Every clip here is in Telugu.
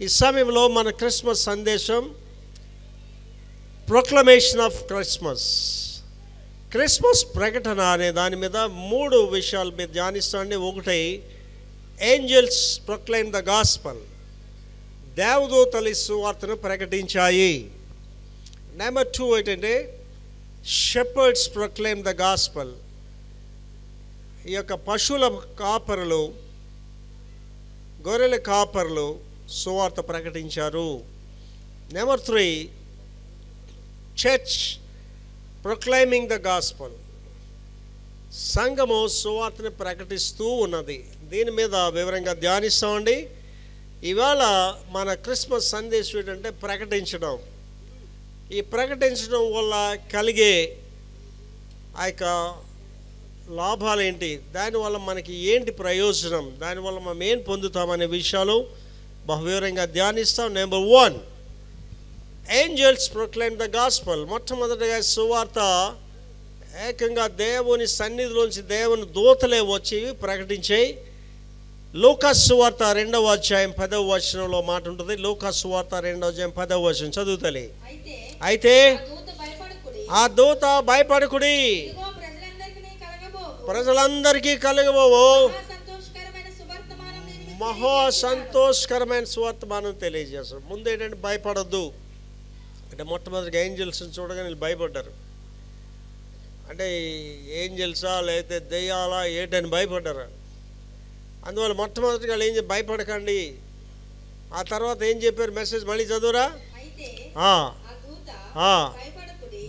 ఈ సమయంలో మన క్రిస్మస్ సందేశం ప్రొక్లమేషన్ ఆఫ్ క్రిస్మస్, క్రిస్మస్ ప్రకటన అనే దాని మీద 3 విషయాలు మీరు ధ్యానిస్తాండి. ఒకటి, ఏంజల్స్ ప్రొక్లైమ్ ద గాస్పల్, దేవదూతలు సువార్తను ప్రకటించాయి. నెంబర్ 2 ఏంటంటే షెపర్డ్స్ ప్రొక్లైమ్ ద గాస్పల్, ఈ యొక్క పశువుల కాపరులు, గొర్రెల కాపరులు సువార్త ప్రకటించారు. Number 3, church proclaiming the gospel, సంఘము సువార్తను ప్రకటిస్తూ ఉన్నది. దీని మీద వివరంగా ధ్యానిస్తామండి. ఇవాళ మన క్రిస్మస్ సందేశం ఏంటంటే ప్రకటించడం. ఈ ప్రకటించడం వల్ల కలిగే ఆ యొక్క లాభాలు ఏంటి, దానివల్ల మనకి ఏంటి ప్రయోజనం, దానివల్ల మనం ఏం పొందుతామనే విషయాలు బహువివరంగా ధ్యానిస్తాం. Number 1, angels proclaim the gospel. మొట్టమొదటిగా సువార్త ఏకంగా దేవుని సన్నిధిలోంచి దేవుని దూతలే వచ్చి ప్రకటించాయి. లూకాసు సువార్త 2వ అధ్యాయం 10వ వచనంలో మాట ఉంటుంది. లూకాసు సువార్త 2వ అధ్యాయం 10వ వచనం చదువుతలే. అయితే ఆ దూత భయపడకుడి, ప్రజలందరికీ కలగబోవు మహా సంతోషకరమైన సువర్తమానం తెలియజేస్తారు. ముందు ఏంటంటే భయపడొద్దు అంటే, మొట్టమొదటిగా ఏంజల్స్ని చూడగానే వీళ్ళు భయపడ్డారు. అంటే ఏంజల్సా లేకపోతే దెయ్యాలా ఏంటని భయపడ్డారు. అందువల్ల మొట్టమొదటిగా ఏం భయపడకండి. ఆ తర్వాత ఏం చెప్పారు మెసేజ్ మళ్ళీ చదువురా.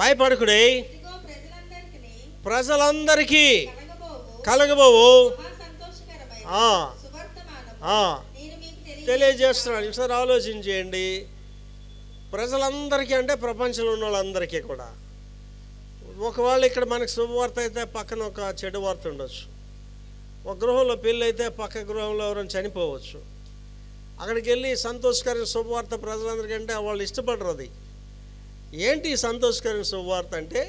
భయపడకుడే, ప్రజలందరికీ కలగబోవు తెలియజేస్తున్నాడు. ఒకసారి ఆలోచించేయండి. ప్రజలందరికీ అంటే ప్రపంచంలో ఉన్న వాళ్ళందరికీ కూడా. ఒకవేళ ఇక్కడ మనకు శుభవార్త అయితే పక్కన ఒక చెడు వార్త ఉండొచ్చు. ఒక గృహంలో పెళ్ళి అయితే పక్క గృహంలో ఎవరైనా చనిపోవచ్చు. అక్కడికి వెళ్ళి సంతోషకరమైన శుభవార్త ప్రజలందరికంటే వాళ్ళు ఇష్టపడరు. అది ఏంటి సంతోషకరమైన శుభవార్త అంటే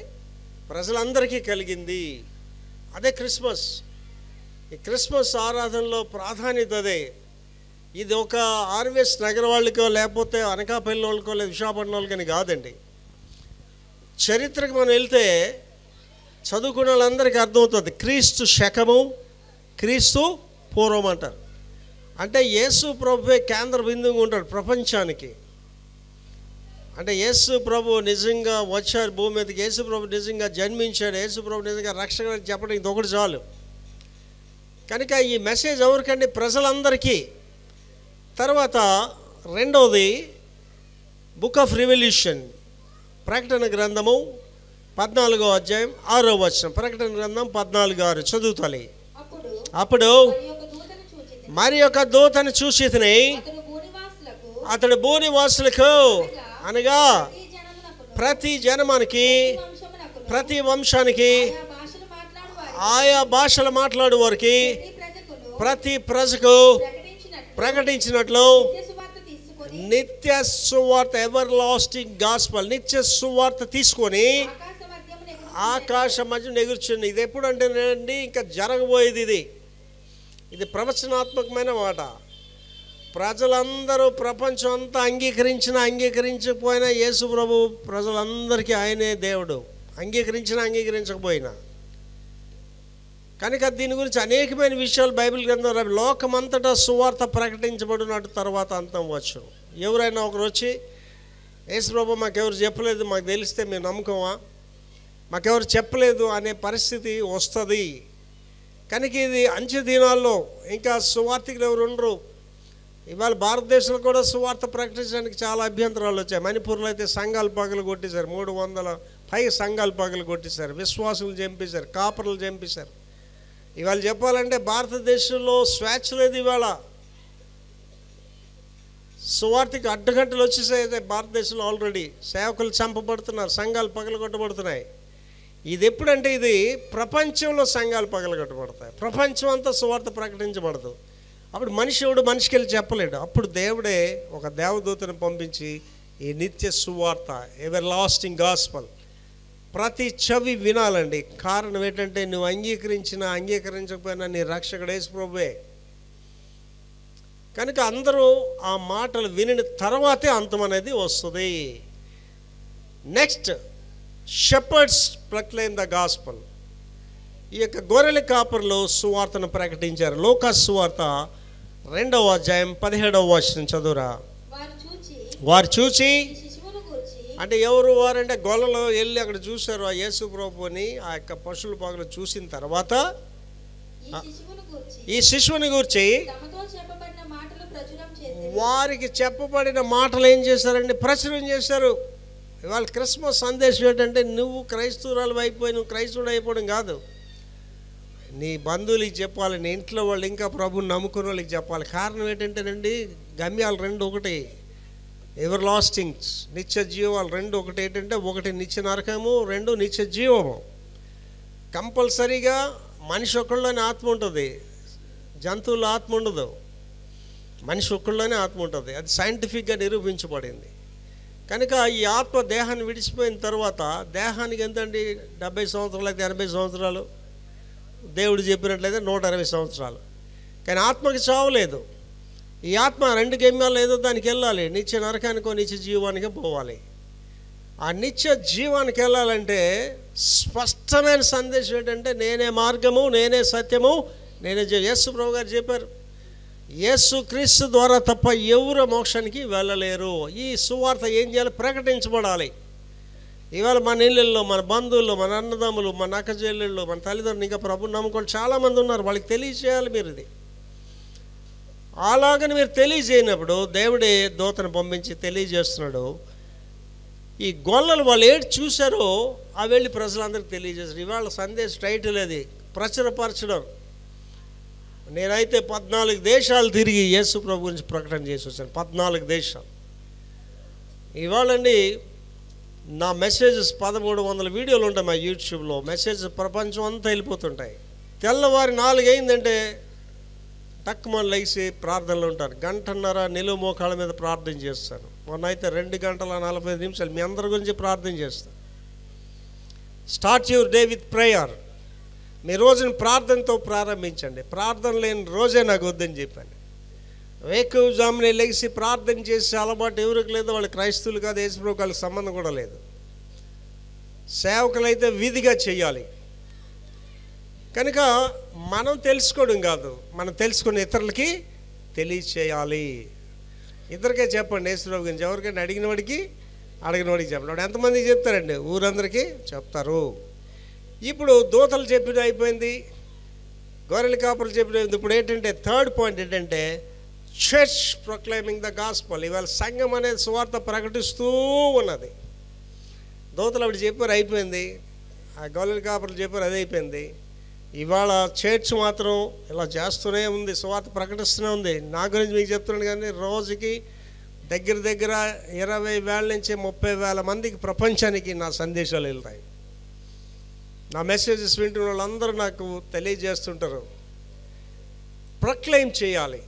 ప్రజలందరికీ కలిగింది. అదే క్రిస్మస్. ఈ క్రిస్మస్ ఆరాధనలో ప్రాధాన్యత అదే. ఇది ఒక ఆర్వీఎస్ నగర వాళ్ళకో లేకపోతే అనకాపల్లి వాళ్ళకో లేదా విశాఖపట్నం వాళ్ళకని కాదండి. చరిత్రకు మనం వెళ్తే చదువుకున్న వాళ్ళందరికీ అర్థమవుతుంది. క్రీస్తు శకము, క్రీస్తు పూర్వం అంటారు. అంటే యేసు ప్రభువే కేంద్ర బిందువుగా ఉంటాడు ప్రపంచానికి. అంటే యేసు ప్రభు నిజంగా వచ్చారు భూమి మీదకి, యేసు ప్రభు నిజంగా జన్మించాడు, యేసు ప్రభు నిజంగా రక్షణ చెప్పడం ఇది ఒకటి చాలు. కనుక ఈ మెసేజ్ ఎవరికండి? ప్రజలందరికీ. తర్వాత రెండవది బుక్ ఆఫ్ రివల్యూషన్, ప్రకటన గ్రంథము 14వ అధ్యాయం 6వ వచనం. ప్రకటన గ్రంథం 14:6 చదువుతాలి. అప్పుడు మరి యొక్క దూతను చూసితిని, అతడు భూనివాసులకు అనగా ప్రతి జనమానికి, ప్రతి వంశానికి, ఆయా భాషలు మాట్లాడు వారికి, ప్రతి ప్రజకు ప్రకటించినట్లు నిత్య సువార్త, ఎవర్ లాస్టింగ్ గాస్పల్, నిత్య సువార్త తీసుకొని ఆకాశ మధ్య ఎగుర్చుంది. ఇది ఎప్పుడు అంటేనండి ఇంకా జరగబోయేది. ఇది ప్రవచనాత్మకమైన మాట. ప్రజలందరూ ప్రపంచం అంతా అంగీకరించకపోయినా యేసు ప్రభు ప్రజలందరికీ ఆయనే దేవుడు, అంగీకరించకపోయినా. కనుక దీని గురించి అనేకమైన విషయాలు బైబిల్ గ్రంథం. లోకమంతటా సువార్త ప్రకటించబడినట్టు తర్వాత అంతం వచ్చు. ఎవరైనా ఒకరు వచ్చి యేసు ప్రభు మాకెవరు చెప్పలేదు, మాకు తెలిస్తే మేము నమ్మకమా, మాకెవరు చెప్పలేదు అనే పరిస్థితి వస్తుంది. కనుక ఇది అంచె దినాల్లో ఇంకా సువార్తికులు ఎవరు ఉండరు. ఇవాళ భారతదేశంలో కూడా సువార్త ప్రకటించడానికి చాలా అభ్యంతరాలు వచ్చాయి. మణిపూర్లో అయితే సంఘాలు పగలు కొట్టేశారు, 300 పై సంఘాలు పగలు కొట్టేశారు, విశ్వాసులు చంపేశారు, కాపర్లు చంపేశారు. ఇవాళ చెప్పాలంటే భారతదేశంలో స్వేచ్ఛ లేదు. ఇవాళ సువార్తకి అడ్డగంటలు వచ్చేసాయి భారతదేశంలో. ఆల్రెడీ సేవకులు చంపబడుతున్నారు, సంఘాలు పగలగొట్టబడుతున్నాయి. ఇది ఎప్పుడంటే ఇది ప్రపంచంలో సంఘాలు పగలగొట్టబడతాయి, ప్రపంచం అంతా సువార్త ప్రకటించబడదు. అప్పుడు మనిషికి వెళ్ళి చెప్పలేడు. అప్పుడు దేవుడే ఒక దేవదూతను పంపించి ఈ నిత్య సువార్త, ఎవర్ లాస్టింగ్ గాస్పల్ ప్రతి చెవి వినాలండి. కారణం ఏంటంటే నువ్వు అంగీకరించకపోయినా నీ రక్షకుడు యేసు ప్రభువే. కనుక అందరూ ఆ మాటలు వినిన తర్వాతే అంతం అనేది వస్తుంది. Next, shepherd's proclaim the gospel. ఈ యొక్క గొర్రెల కాపరులు సువార్తను ప్రకటించారు. లూకా సువార్త 2వ అధ్యాయం 17వ వచనం చదువురా. వారు చూచి, అంటే ఎవరు వారంటే గొల్లలో వెళ్ళి అక్కడ చూశారు ఆ యేసు ప్రభుని, ఆ యొక్క పశువుల పాకలు చూసిన తర్వాత ఈ శిశువుని గూర్చి వారికి చెప్పబడిన మాటలు ఏం చేశారండి? ప్రచురం చేశారు. ఇవాళ క్రిస్మస్ సందేశం ఏంటంటే నువ్వు క్రైస్తవురాలు అయిపోయి నువ్వు క్రైస్తవుడు అయిపోవడం కాదు, నీ బంధువులకి చెప్పాలి, నీ ఇంట్లో వాళ్ళు ఇంకా ప్రభుని నమ్ముకున్న వాళ్ళకి చెప్పాలి. కారణం ఏంటంటేనండి, గమ్యాలు రెండు ఒకటి, ఎవర్ లాస్టింగ్స్, నిత్య జీవాలు రెండు ఒకటి. ఏంటంటే ఒకటి నిత్య నరకము, రెండు నిత్య జీవము. కంపల్సరీగా మనిషి ఒక్కళ్ళలోనే ఆత్మ ఉంటుంది, జంతువుల ఆత్మ ఉండదు. మనిషి ఒక్కళ్ళలోనే ఆత్మ ఉంటుంది, అది సైంటిఫిక్గా నిరూపించబడింది. కనుక ఈ ఆత్మ దేహాన్ని విడిచిపోయిన తర్వాత దేహానికి ఎంతండి? 70 సంవత్సరాలు అయితే 80 సంవత్సరాలు, దేవుడు చెప్పినట్లయితే 120 సంవత్సరాలు. కానీ ఆత్మకి చావలేదు. ఈ ఆత్మ రెండు గమ్యాలు ఏదో దానికి వెళ్ళాలి, నిత్య నరకానికో నిత్య జీవానికో పోవాలి. ఆ నిత్య జీవానికి వెళ్ళాలంటే స్పష్టమైన సందేశం ఏంటంటే నేనే మార్గము, నేనే సత్యము, నేనే యేసు ప్రభు గారు చెప్పారు. యేసు క్రీస్తు ద్వారా తప్ప ఎవరు మోక్షానికి వెళ్ళలేరు. ఈ సువార్త ఏం చేయాలి? ప్రకటించబడాలి. ఇవాళ మన ఇళ్ళల్లో, మన బంధువుల్లో, మన అన్నదమ్ములు, మన అక్కచెల్లెళ్ళు, మన తల్లిదండ్రులు ఇంకా ప్రభుని నమ్ముకొని చాలామంది ఉన్నారు. వాళ్ళకి తెలియజేయాలి మీరు ఇది. అలాగని మీరు తెలియజేయనప్పుడు దేవుడే దూతను పంపించి తెలియజేస్తున్నాడు. ఈ గొల్లలు వాళ్ళు ఏడు చూశారో ఆ వెళ్ళి ప్రజలందరికీ తెలియజేస్తారు. ఇవాళ సందేశం టైటిల్ అది, ప్రచురపరచడం. నేనైతే 14 దేశాలు తిరిగి యేసు ప్రభు గురించి ప్రకటన చేసి వచ్చాను. 14 దేశాలు. ఇవాళండి నా మెసేజెస్ 1300 వీడియోలు ఉంటాయి మా యూట్యూబ్లో. మెసేజ్ ప్రపంచం అంతా వెళ్ళిపోతుంటాయి. తెల్లవారి 4 అయిందంటే టక్కుమని లేచి ప్రార్థనలు ఉంటాను. 1.5 గంటన్నర నిలువు మోకాళ్ళ మీద ప్రార్థన చేస్తాను. మొన్న అయితే 2 గంటల 45 నిమిషాలు మీ అందరి గురించి ప్రార్థన చేస్తాను. Start your day with prayer. మీ రోజుని ప్రార్థనతో ప్రారంభించండి. ప్రార్థన లేని రోజే నాకు వద్దని చెప్పాను. వేకువజామునే లేచి ప్రార్థన చేసే అలవాటు ఎవరికి లేదు. వాళ్ళు క్రైస్తవులు కాదు, యేసుప్రభువుకి వాళ్ళకి సంబంధం కూడా లేదు. సేవకులైతే విధిగా చేయాలి. కనుక మనం తెలుసుకోవడం కాదు, మనం తెలుసుకుని ఇతరులకి తెలియచేయాలి. ఇద్దరికే చెప్పండి యేసుప్రభు గురించి. ఎవరికైనా అడిగిన వాడికి చెప్పండి. వాడు ఎంతమందికి చెప్తారండి? ఊరందరికీ చెప్తారు. ఇప్పుడు దూతలు చెప్పిన అయిపోయింది, గొర్రెల కాపులు చెప్పిన. ఇప్పుడు ఏంటంటే థర్డ్ పాయింట్ ఏంటంటే చర్చ్ ప్రొక్లైమింగ్ ద గాస్పల్. ఇవాళ సంఘం అనేది సువార్త ప్రకటిస్తూ ఉన్నది. దూతలు అప్పుడు చెప్పారు, అయిపోయింది. ఆ గొర్రెల కాపులు చెప్పారు, అది అయిపోయింది. ఇవాళ చర్చ్ మాత్రం ఇలా చేస్తూనే ఉంది, సువార్త ప్రకటిస్తూనే ఉంది. నా గురించి మీకు చెప్తున్నాను కానీ రోజుకి దగ్గర 20,000 నుంచి 30,000 మందికి ప్రపంచానికి నా సందేశాలు వెళ్తాయి. నా మెసేజెస్ వింటున్న వాళ్ళందరూ నాకు తెలియజేస్తుంటారు. ప్రొక్లెయిమ్ చేయాలి.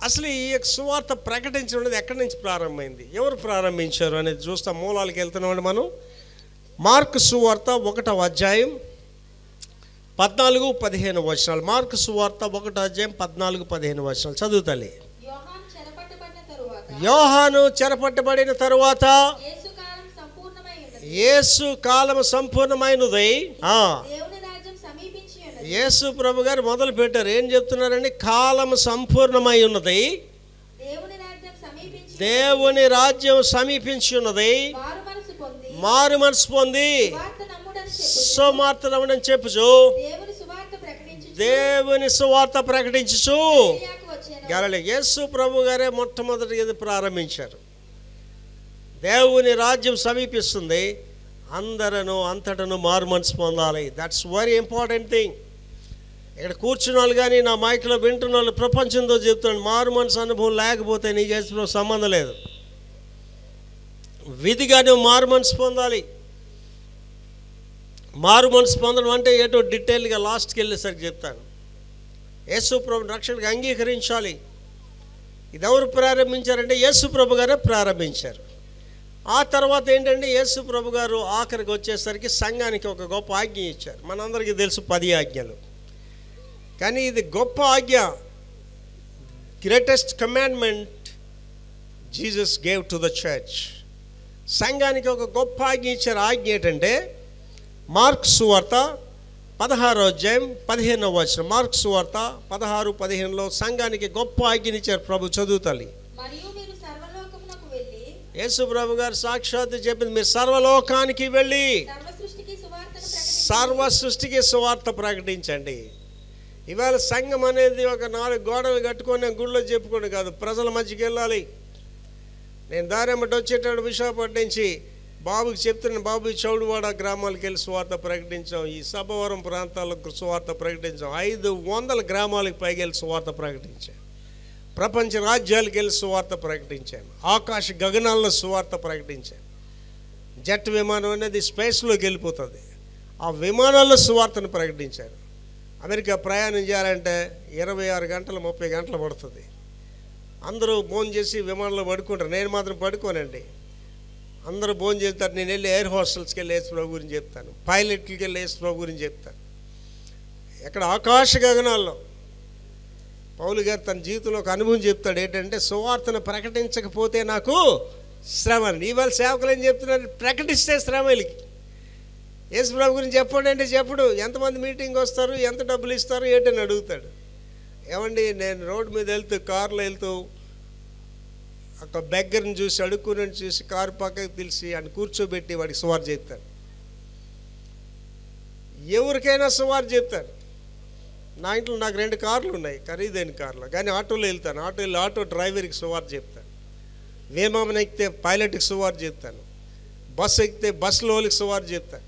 అసలు ఈ సువార్త ప్రకటించడం అనేది ఎక్కడి నుంచి ప్రారంభమైంది, ఎవరు ప్రారంభించారు అనేది చూస్తాం. మూలాలకు వెళ్తున్నామండి మనం. మార్కు సువార్త 1వ అధ్యాయం 14-15 వచనాలు. మార్కు సువార్త 1వ అధ్యాయం 14-15 వచనాలు చదువుతాలి. యోహాను చెరపట్టబడిన తరువాత యేసు కాలం సంపూర్ణమైనది. యేసు ప్రభు గారు మొదలు పెట్టారు. ఏం చెప్తున్నారండి? కాలం సంపూర్ణమై ఉన్నది, దేవుని రాజ్యం సమీపించి ఉన్నది, మారు మనసు పొంది సువార్త నమ్ముడని చెప్పుచు దేవుని సువార్త ప్రకటించుచు గలిలయ. యేసు ప్రభు గారే మొట్టమొదటి ఇది ప్రారంభించారు. దేవుని రాజ్యం సమీపిస్తుంది, అందరూ అంతటను మారు మనసు పొందాలి. That's very important thing. ఇక్కడ కూర్చున్న వాళ్ళు కానీ నా మైక్లో వింటున్న వాళ్ళు ప్రపంచంతో చెప్తున్నాను, మారు మనసు అనుభవం లేకపోతే నీకు యేసుతో సంబంధం లేదు. విధిగా నువ్వు మారు మనసు పొందాలి. మారు మనసు పొందడం అంటే ఏటో డీటెయిల్గా లాస్ట్కి వెళ్ళేసరికి చెప్తాను. యేసు ప్రభు రక్షణకు అంగీకరించాలి. ఇది ఎవరు ప్రారంభించారంటే యేసు ప్రభు గారే ప్రారంభించారు. ఆ తర్వాత ఏంటంటే యేసు ప్రభు గారు ఆఖరికి వచ్చేసరికి సంఘానికి ఒక గొప్ప ఆజ్ఞ ఇచ్చారు. మనందరికీ తెలుసు 10 ఆజ్ఞలు. కానీ ఇది గొప్ప ఆజ్ఞ. Greatest commandment Jesus gave to the church. సంఘానికి ఒక గొప్ప ఆజ్ఞ ఇచ్చారు. ఆజ్ఞ ఏంటంటే మార్కు సువార్త 16వ అధ్యాయం 15వ వచనం. మార్కు సువార్త 16-15లో సంఘానికి గొప్ప ఆజ్ఞనిచ్చారు ప్రభు. చదువుతాలి. యేసు ప్రభు గారు సాక్షాత్తు చెప్పింది, మీరు సర్వలోకానికి వెళ్ళి సర్వ సృష్టికి సువార్త ప్రకటించండి. ఇవాళ సంఘం అనేది ఒక 4 గోడలు కట్టుకొని గుళ్ళో చెప్పుకోండి కాదు, ప్రజల మధ్యకి వెళ్ళాలి. నేను దారెమ్మటి వచ్చేటప్పుడు విశాఖపట్నం నుంచి బాబుకి చెప్తున్నాను, బాబు చౌడువాడ గ్రామాలకు వెళ్ళి సువార్త ప్రకటించాం, ఈ సభవరం ప్రాంతాలకు సువార్త ప్రకటించాం, 500 గ్రామాలకు పైకి వెళ్ళి సువార్త ప్రకటించాం, ప్రపంచ రాజ్యాలకు వెళ్ళి సువార్త ప్రకటించాను, ఆకాశ గగనాల్లో సువార్త ప్రకటించాను. జెట్ విమానం అనేది స్పేస్లోకి వెళ్ళిపోతుంది, ఆ విమానాల్లో సువార్తను ప్రకటించాను. అమెరికా ప్రయాణం చేయాలంటే 26 గంటలు 30 గంటలు పడుతుంది. అందరూ భోజనం చేసి విమానంలో పడుకుంటారు, నేను మాత్రం పడుకోనండి. అందరూ భోజనం చేస్తారు, నేను వెళ్ళి ఎయిర్ హోస్టల్స్కి వెళ్ళి యేసు ప్రభు గురించి చెప్తాను, పైలట్లకి వెళ్ళి యేసు ప్రభు గురించి చెప్తాను. ఎక్కడ ఆకాశ గగనాల్లో పౌలు గారు తన జీవితంలో ఒక అనుభవం చెప్తాడు. ఏంటంటే సువార్తను ప్రకటించకపోతే నాకు శ్రమ. ఇవాళ సేవకులు ఏం చెప్తున్నారు, ప్రకటిస్తే శ్రమ. వీళ్ళకి యేసు ప్రభు గురించి చెప్పండి అంటే చెప్పడు. ఎంతమంది మీటింగ్ వస్తారు, ఎంత డబ్బులు ఇస్తారు ఏంటని అడుగుతాడు. ఏమండి నేను రోడ్డు మీద వెళ్తూ కారులో వెళ్తూ ఒక బెగ్గర్ని చూసి అడుక్కుని చూసి కారు పక్కకి తెలిసి ఆయన కూర్చోబెట్టి వాడికి సువార్త చెప్తాడు. ఎవరికైనా సువార్త చెప్తాడు. నా ఇంట్లో నాకు 2 కార్లు ఉన్నాయి, ఖరీదైన కార్లు, కానీ ఆటోలో వెళ్తాను. ఆటో డ్రైవర్కి సువార్త చెప్తాను, విమానం ఎక్కితే పైలట్కి సువార్త చెప్తాను, బస్సు ఎక్కితే బస్సులో వాళ్ళకి సువార్త చెప్తాను.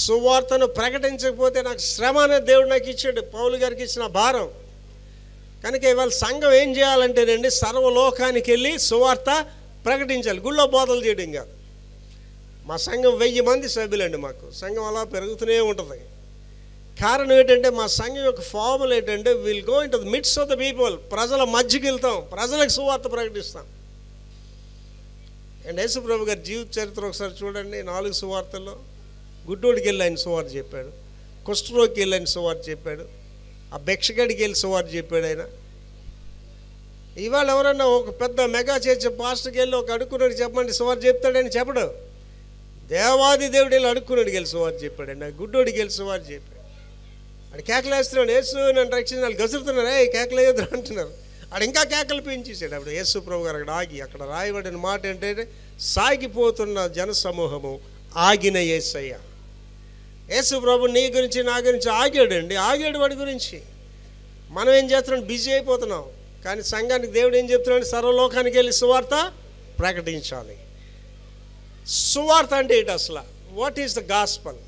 సువార్తను ప్రకటించకపోతే నాకు శ్రమ అనేది దేవుడు నాకు ఇచ్చాడు, పౌలు గారికి ఇచ్చిన భారం. కనుక ఇవాళ సంఘం ఏం చేయాలంటేనండి, సర్వలోకానికి వెళ్ళి సువార్త ప్రకటించాలి, గుళ్ళో బోధలు చేయడం కాదు. మా సంఘం 1000 మంది సభ్యులండి. మాకు సంఘం అలా పెరుగుతూనే ఉంటుంది. కారణం ఏంటంటే మా సంఘం యొక్క ఫార్ములా ఏంటంటే will go in to the mids of the people. ప్రజల మధ్యకి వెళ్తాం, ప్రజలకు సువార్త ప్రకటిస్తాం. అండ్ యేసు ప్రభు గారి జీవిత చరిత్ర ఒకసారి చూడండి. 4 సువార్తల్లో గుడ్డోడికి వెళ్ళి ఆయన సువార్త చెప్పాడు, కుష్ఠరోగికి వెళ్ళి ఆయన సువార్త చెప్పాడు, ఆ భిక్షగాడికి వెళ్ళి సువార్త చెప్పాడు ఆయన. ఇవాళ ఎవరన్నా ఒక పెద్ద మెగా చర్చ్ పాస్టర్కి వెళ్ళి ఒక అడుక్కున్నాడు చెప్పండి సువార్త చెప్తాడని చెప్పడు. దేవాది దేవుడు వెళ్ళి అడుక్కున్నాడికి వెళ్ళి సువార్త చెప్పాడండి, గుడ్డోడికి వెళ్ళి సువార్త చెప్పాడు. ఆడు కేకలు వేస్తున్నాడు, యేసు నన్ను రక్షించి వాళ్ళు గసురుతున్నారు, కేకలు వేయొద్దు అంటున్నారు. ఆడు ఇంకా కేకలు పెంచేసాడు. అప్పుడు యేసు ప్రభు గారు అక్కడ ఆగి, అక్కడ రాయబడిన మాట ఏంటంటే సాగిపోతున్న జన సమూహము ఆగిన యేసయ్య. యేసు ప్రభు నీ గురించి నా గురించి ఆగాడండి, ఆగాడు వాడి గురించి. మనం ఏం చేస్తున్నాం, బిజీ అయిపోతున్నాం. కానీ సంఘానికి దేవుడు ఏం చెప్తున్నాడు, సర్వలోకానికి వెళ్ళి సువార్త ప్రకటించాలి. సువార్త అంటే ఏంటి అసలు? What is the gospel?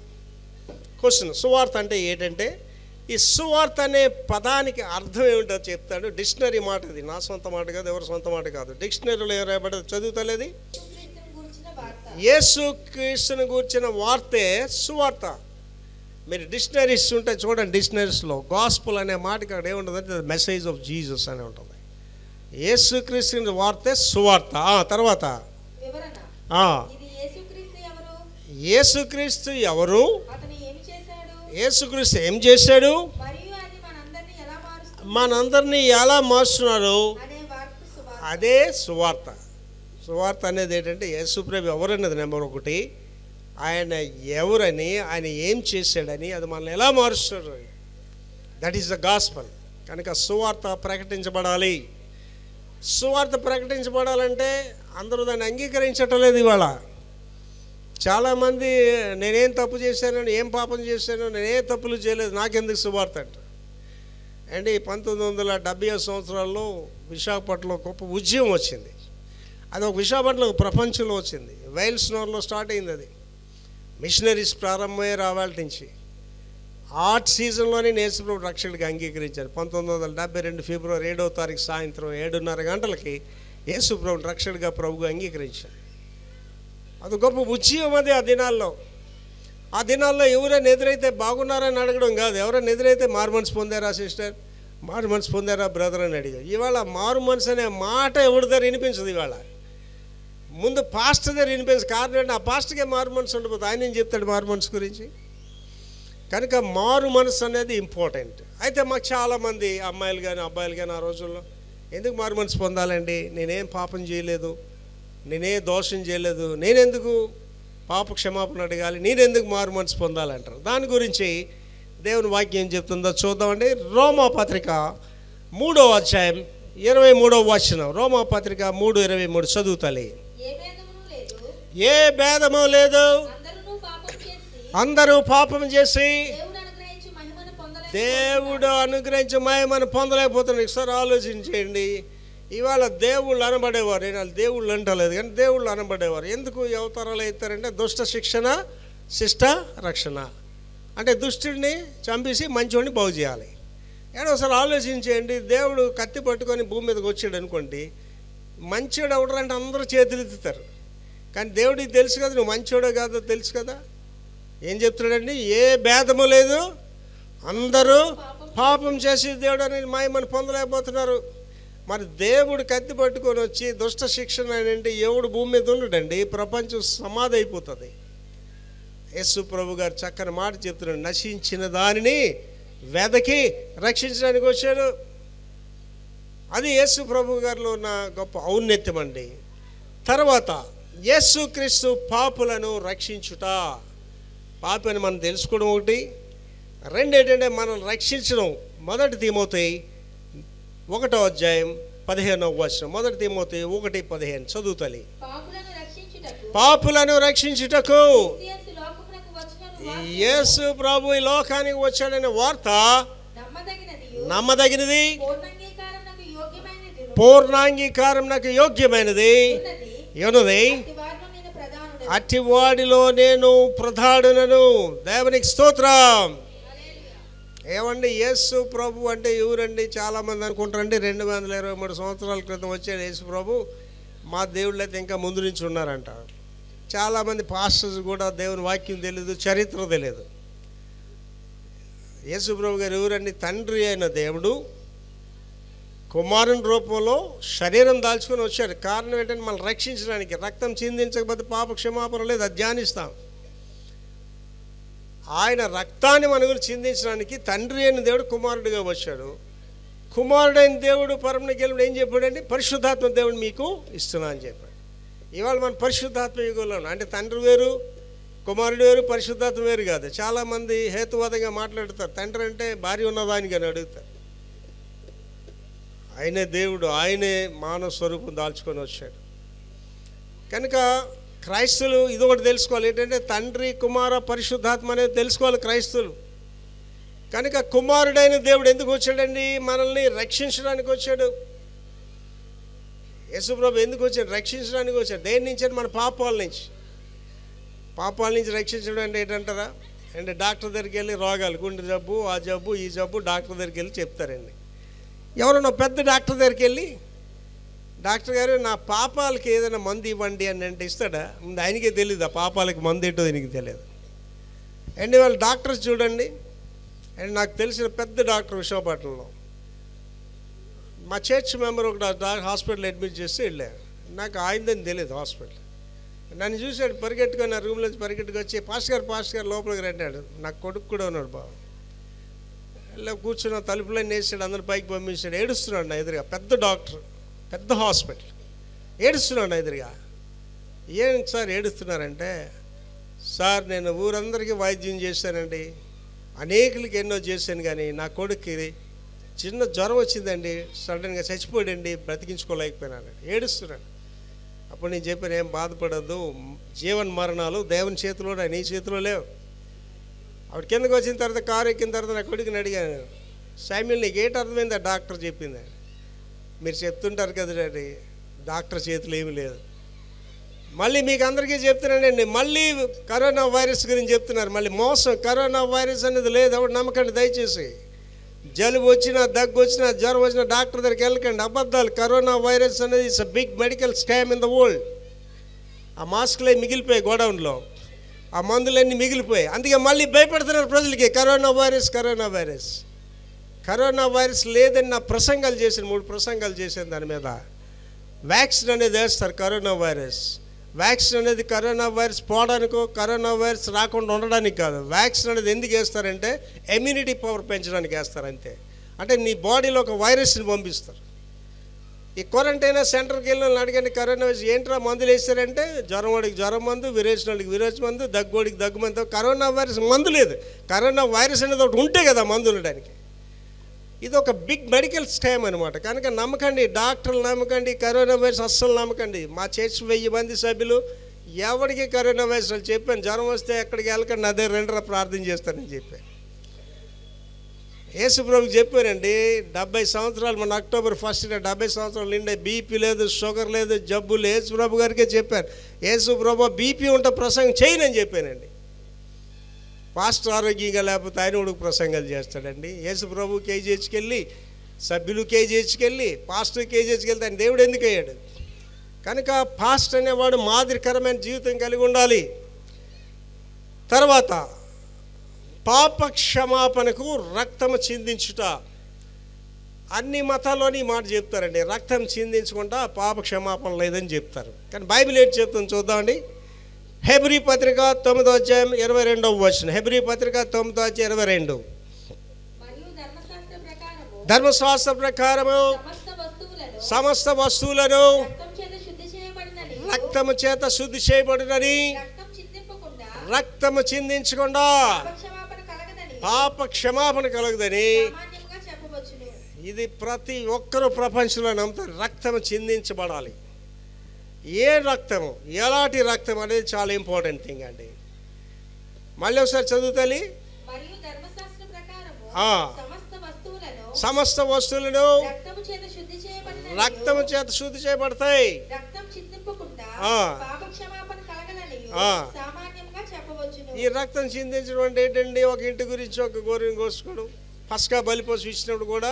Question. సువార్త అంటే ఏంటంటే, ఈ సువార్త అనే పదానికి అర్థం ఏమిటో చెప్తాడు. డిక్షనరీ మాట, అది నా సొంత మాట కాదు, ఎవరి సొంత మాట కాదు. డిక్షనరీలో ఎవరైనా చదువుతలేదు. యేసు క్రీస్తుని గూర్చిన వార్తే సువార్త. మీరు డిక్షనరీస్ ఉంటే చూడండి, డిక్షనరీస్లో గాస్పుల్ అనే మాటకి అక్కడ ఏముంటుందంటే మెసేజ్ ఆఫ్ జీసస్ అని ఉంటుంది. యేసు క్రీస్తుని వార్తే సువార్త. తర్వాత యేసుక్రీస్తు ఎవరు, యేసుక్రీస్తు ఏం చేశాడు, మనందరినీ ఎలా మారుస్తున్నారు, అదే సువార్త. సువార్త అనేది ఏంటంటే యేసుప్రభు ఎవరన్నది నెంబర్ 1, ఆయన ఎవరని, ఆయన ఏం చేశాడని, అది మనల్ని ఎలా మారుస్తాడు, దట్ ఈస్ ద గాస్పల్. కనుక సువార్త ప్రకటించబడాలి. సువార్త ప్రకటించబడాలంటే అందరూ దాన్ని అంగీకరించటం లేదు. ఇవాళ చాలామంది నేనేం తప్పు చేశాను, ఏం పాపం చేశాను, నేనే తప్పులు చేయలేదు, నాకెందుకు సువార్త అంట. అండ్ 1970 సంవత్సరాల్లో విశాఖపట్నంలో గొప్ప ఉద్యమం వచ్చింది. అది ఒక విశాఖపట్నంలో ప్రపంచంలో వచ్చింది. వైల్స్నోర్లో స్టార్ట్ అయింది. అది మిషనరీస్ ప్రారంభమయ్యే రావాల నుంచి ఆర్ట్ సీజన్లోనే యేసుప్రభు రక్షకుడిగా అంగీకరించారు. 1972 ఫిబ్రవరి 7వ తారీఖు సాయంత్రం 7:30 గంటలకి యేసుప్రభు రక్షకుడిగా ప్రభుగా అంగీకరించారు. అది గొప్ప ఉద్యమం. అది ఆ దినాల్లో ఎవరైనా ఎదురైతే బాగున్నారని అడగడం కాదు, ఎవరైనా ఎదురైతే మారు మనసు పొందారా సిస్టర్, మారు మనసు పొందారా బ్రదర్ అని అడిగారు. ఇవాళ మారు మనసు అనే మాట ఎవరి దగ్గర వినిపించదు. ఇవాళ ముందు పాస్టర్ దగ్గర వినిపించదు. కారణం ఏంటి, ఆ పాస్టర్కే మారు మనసు ఉండబోతుంది. ఆయన ఏం చెప్తాడు మారు మనసు గురించి? కనుక మారు మనసు అనేది ఇంపార్టెంట్. అయితే మాకు చాలామంది అమ్మాయిలు కానీ అబ్బాయిలు కానీ ఆ రోజుల్లో ఎందుకు మారు మనసు పొందాలండి? నేనేం పాపం చేయలేదు, నేనే దోషం చేయలేదు, నేనెందుకు పాప క్షమాపణ అడగాలి, నేనెందుకు మారు మనసు పొందాలంటారు. దాని గురించి దేవుని వాక్యం ఏం చెప్తుందో చూద్దామండి. రోమాపత్రిక 3వ అధ్యాయం 23వ వచనం. రోమాపత్రిక 3:23 చదువుతాలి. ఏ భేదము లేదు, అందరూ పాపం చేసి దేవుడు అనుగ్రహించి మహిమను పొందలేకపోతున్నారు. ఒకసారి ఆలోచించేయండి. ఇవాళ దేవుళ్ళు అనబడేవారు, నేను వాళ్ళు దేవుళ్ళు అంటలేదు కానీ దేవుళ్ళు అనబడేవారు. ఎందుకు ఈ అవతారాలు అవుతారంటే దుష్ట శిక్షణ శిష్ట రక్షణ, అంటే దుష్టుడిని చంపేసి మంచివాడిని బాగు చేయాలి. ఏడో ఒకసారి ఆలోచించేయండి. దేవుడు కత్తి పట్టుకొని భూమి మీదకి వచ్చాడు అనుకోండి, మంచివాడు ఎవడంటే అందరూ చేతులు ఎత్తుతారు. కానీ దేవుడికి తెలుసు కదా నువ్వు మంచివాడో కాదో తెలుసు కదా. ఏం చెప్తున్నాడండి? ఏ భేదము లేదు, అందరూ పాపం చేసి దేవుడు అనేది మహిమను పొందలేకపోతున్నారు. మరి దేవుడు కత్తి పట్టుకొని వచ్చి దుష్ట శిక్షణ అంటే ఎవడు భూమి మీద ఉండడండి, ప్రపంచం సమాధి అయిపోతుంది. యేసు ప్రభు గారు చక్కని మాట చెప్తున్నాడు, నశించిన దానిని వెదకి రక్షించడానికి వచ్చాడు. అది యేసు ప్రభు గారిలో ఉన్న గొప్ప ఔన్నత్యం అండి. తర్వాత యేసుక్రీస్తు పాపులను రక్షించుట. పాపి అని మనం తెలుసుకోవడం ఒకటి, రెండు ఏంటంటే మనం రక్షించడం. మొదటి తిమోతి 1వ అధ్యాయం 15వ వచనం. మొదటి తిమోతి 1:15 చదువుతలి. పాపులను రక్షించుటకు యేసు ప్రభు ఈ లోకానికి వచ్చాడనే వార్త నమ్మదగినది, పూర్ణాంగీకారం నాకు యోగ్యమైనది ఉన్నది, అట్టి వాడిలో నేను ప్రధానులను. దేవునికి స్తోత్రం. ఏమండి, యేసు ప్రభు అంటే ఎవరండి? చాలామంది అనుకుంటారండి 223 సంవత్సరాల క్రితం వచ్చాడు యేసు ప్రభు, మా దేవుళ్ళు అయితే ఇంకా ముందు నుంచి ఉన్నారంట. చాలామంది పాస్టర్స్ కూడా దేవుని వాక్యం తెలియదు, చరిత్ర తెలియదు. యేసు ప్రభు గారు ఎవరండి? తండ్రి అయిన దేవుడు కుమారుని రూపంలో శరీరం దాల్చుకొని వచ్చాడు. కారణం ఏంటంటే మనం రక్షించడానికి. రక్తం చిందించకపోతే పాప క్షమాపణ లేదు, అది ధ్యానిస్తాం. ఆయన రక్తాన్ని మన గురించి చిందించడానికి తండ్రి అయిన దేవుడు కుమారుడిగా వచ్చాడు. కుమారుడైన దేవుడు పరమనికి వెళ్ళి ఏం చెప్పాడండి? పరిశుద్ధాత్మ దేవుడు మీకు ఇస్తున్నా అని చెప్పాడు. ఇవాళ మన పరిశుద్ధాత్మ యుగంలో అంటే తండ్రి వేరు, కుమారుడు వేరు, పరిశుద్ధాత్మ వేరు కాదు. చాలామంది హేతువాదంగా మాట్లాడతారు. తండ్రి అంటే భార్య ఉన్నదానికి అని అడుగుతారు. ఆయనే దేవుడు, ఆయనే మానవ స్వరూపం దాల్చుకొని వచ్చాడు. కనుక క్రైస్తవులు ఇదొకటి తెలుసుకోవాలి, ఏంటంటే తండ్రి కుమార పరిశుద్ధాత్మ అనేది తెలుసుకోవాలి క్రైస్తవులు. కనుక కుమారుడైన దేవుడు ఎందుకు వచ్చాడండి? మనల్ని రక్షించడానికి వచ్చాడు. యేసుప్రభు ఎందుకు వచ్చాడు? రక్షించడానికి వచ్చాడు. దేని నుంచి? మన పాపాల నుంచి. పాపాల నుంచి రక్షించడం అంటే ఏంటంటారా? అంటే డాక్టర్ దగ్గరికి వెళ్ళి రోగాలు, గుండె జబ్బు, ఆ జబ్బు, ఈ జబ్బు డాక్టర్ దగ్గరికి వెళ్ళి చెప్తారండి. ఎవరన్నా పెద్ద డాక్టర్ దగ్గరికి వెళ్ళి, డాక్టర్ గారు నా పాపాలకి ఏదైనా మందు ఇవ్వండి అని అంటే ఇస్తాడా? ముందు ఆయనకే తెలియదు ఆ పాపాలకి మందు ఏంటో ఆయనకి తెలియదు. అండ్ వాళ్ళు డాక్టర్స్ చూడండి. అండ్ నాకు తెలిసిన పెద్ద డాక్టర్ విశాఖపట్నంలో మా చర్చ్ మెంబర్ ఒక హాస్పిటల్ అడ్మిట్ చేస్తే వెళ్ళాను. నాకు ఆయనదని తెలియదు హాస్పిటల్. నన్ను చూశాడు, పరిగెట్టుకొని నా రూమ్లోంచి పరిగెట్టుకు వచ్చి పాస్టర్ గారు లోపలికి రంటాడు. నాకు కొడుకు కూడా ఉన్నాడు బాబు. ఇలా కూర్చున్న తలుపులన్నీ వేసాడు, అందరు పైకి పంపించాడు. ఏడుస్తున్నాడు నా ఎదురుగా. పెద్ద డాక్టర్, పెద్ద హాస్పిటల్. ఏడుస్తున్నాడు నా ఎదురుగా. ఏం సార్ ఏడుస్తున్నారంటే, సార్ నేను ఊరందరికీ వైద్యం చేశానండి, అనేకులకి ఎన్నో చేశాను, కానీ నా కొడుక్కి చిన్న జ్వరం వచ్చిందండి, సడన్గా చచ్చిపోయాడండి, బ్రతికించుకోలేకపోయినాను. ఏడుస్తున్నాడు. అప్పుడు నేను చెప్పాను, ఏం బాధపడద్దు, జీవన మరణాలు దేవుని చేతిలో, నీ చేతిలో లేవు. అప్పుడు కిందకు వచ్చిన తర్వాత కారు ఎక్కిన తర్వాత నా కొడుకుని అడిగాను, శామ్యుల్ నీకు ఏంటి అర్థమైంది? ఆ డాక్టర్ చెప్పింది. మీరు చెప్తుంటారు కదండి డాక్టర్ చేతిలో ఏమీ లేదు. మళ్ళీ మీకు అందరికీ చెప్తున్నానండి, మళ్ళీ కరోనా వైరస్ గురించి చెప్తున్నారు. మళ్ళీ మోసం, కరోనా వైరస్ అనేది లేదు, ఎవరు నమ్మకండి దయచేసి. జలుబు వచ్చినా, దగ్గు వచ్చినా, జ్వరం వచ్చినా డాక్టర్ దగ్గరికి వెళ్ళకండి. అబద్ధాలు. కరోనా వైరస్ అనేది it's a big medical scam in the world. ఆ మాస్కులే మిగిలిపోయాయి గోడౌన్లో, ఆ మందులన్నీ మిగిలిపోయాయి. అందుకే మళ్ళీ భయపడుతున్నారు ప్రజలకి. Corona virus, corona virus, corona virus లేదని నా ప్రసంగాలు చేశాను, 3 ప్రసంగాలు చేశాను దాని మీద. వ్యాక్సిన్ అనేది వేస్తారు కరోనా వైరస్. వ్యాక్సిన్ అనేది కరోనా వైరస్ పోవడానికో, కరోనా వైరస్ రాకుండా ఉండడానికి కాదు. వ్యాక్సిన్ అనేది ఎందుకు వేస్తారంటే ఇమ్యూనిటీ పవర్ పెంచడానికి వేస్తారు అంతే. అంటే నీ బాడీలో ఒక వైరస్ని పంపిస్తారు. ఈ క్వారంటైన్ సెంటర్కి వెళ్ళిన వాళ్ళు అడిగాను, కరోనా వైరస్ ఏంట్రా మందులు వేస్తారంటే, జ్వరం వాడికి జ్వరం మందు, విరేచిన వాడికి విరేచ మందు, దగ్గోడికి దగ్గు మందు. కరోనా వైరస్ మందు లేదు. కరోనా వైరస్ అనేది ఒకటి ఉంటే కదా మందు ఉండడానికి. ఇది ఒక బిగ్ మెడికల్ స్కామ్ అనమాట. కనుక నమ్మకండి, డాక్టర్లు నమ్మకండి, కరోనా వైరస్ అస్సలు నమ్మకండి. మా చర్చ్ 1000 మంది సభ్యులు ఎవరికి కరోనా వైరస్ అని చెప్పాను, జ్వరం వస్తే ఎక్కడికి వెళ్ళకండి, అదే రెండరా ప్రార్థన చేస్తానని చెప్పాను. యేసు ప్రభుకి చెప్పానండి, 70 సంవత్సరాలు, మన అక్టోబర్ 1న 70 సంవత్సరాలు నిండే, బీపీ లేదు, షుగర్ లేదు, జబ్బులు. యేసు ప్రభు గారికే చెప్పాను, యేసు ప్రభు బీపీ ఉంటే ప్రసంగం చేయనని చెప్పానండి. పాస్టర్ ఆరోగ్యంగా లేకపోతే ఆయన ఉడుకు ప్రసంగాలు చేస్తాడండి. యేసు ప్రభు కేజీహెచ్కి వెళ్ళి, సభ్యులు కేజీహెచ్కి వెళ్ళి, పాస్టర్ కేజీహెచ్కి వెళ్తే ఆయన దేవుడు ఎందుకు అయ్యాడు? కనుక పాస్టర్ అనేవాడు మాదిరికరమైన జీవితం కలిగి ఉండాలి. తర్వాత పాప క్షమాపణకు రక్తము చిందించుట. అన్ని మతాల్లోని మాట చెప్తారండి, రక్తం చిందించకుండా పాప క్షమాపణ లేదని చెప్తారు. కానీ బైబిల్ ఏంటి చెప్తుంది చూద్దామండి. హెబ్రీ పత్రిక 9వ అధ్యాయం 22వ వచనం. హెబ్రీ పత్రిక 9వ అధ్యాయం 22. ధర్మశాస్త్ర ప్రకారము సమస్త వస్తువులను రక్తము చేత శుద్ధి చేయబడినని, రక్తము చిందించకుండా పాప క్షమాపణ కలగదని. ఇది ప్రతి ఒక్కరూ ప్రపంచంలో నమ్ముతారు. రక్తము చిందించబడాలి. ఏ రక్తము, ఎలాంటి రక్తం అనేది చాలా ఇంపార్టెంట్ థింగ్ అండి. మళ్ళీ ఒకసారి చదువుతాలి. సమస్త వస్తువులను రక్తము చేత శుద్ధి చేయబడతాయి. ఈ రక్తం చిందించడం అంటే ఏంటండి? ఒక ఇంటి గురించి ఒక గొర్రెని కోసుకోవడం, పస్కా బలిపోసి ఇచ్చినప్పుడు కూడా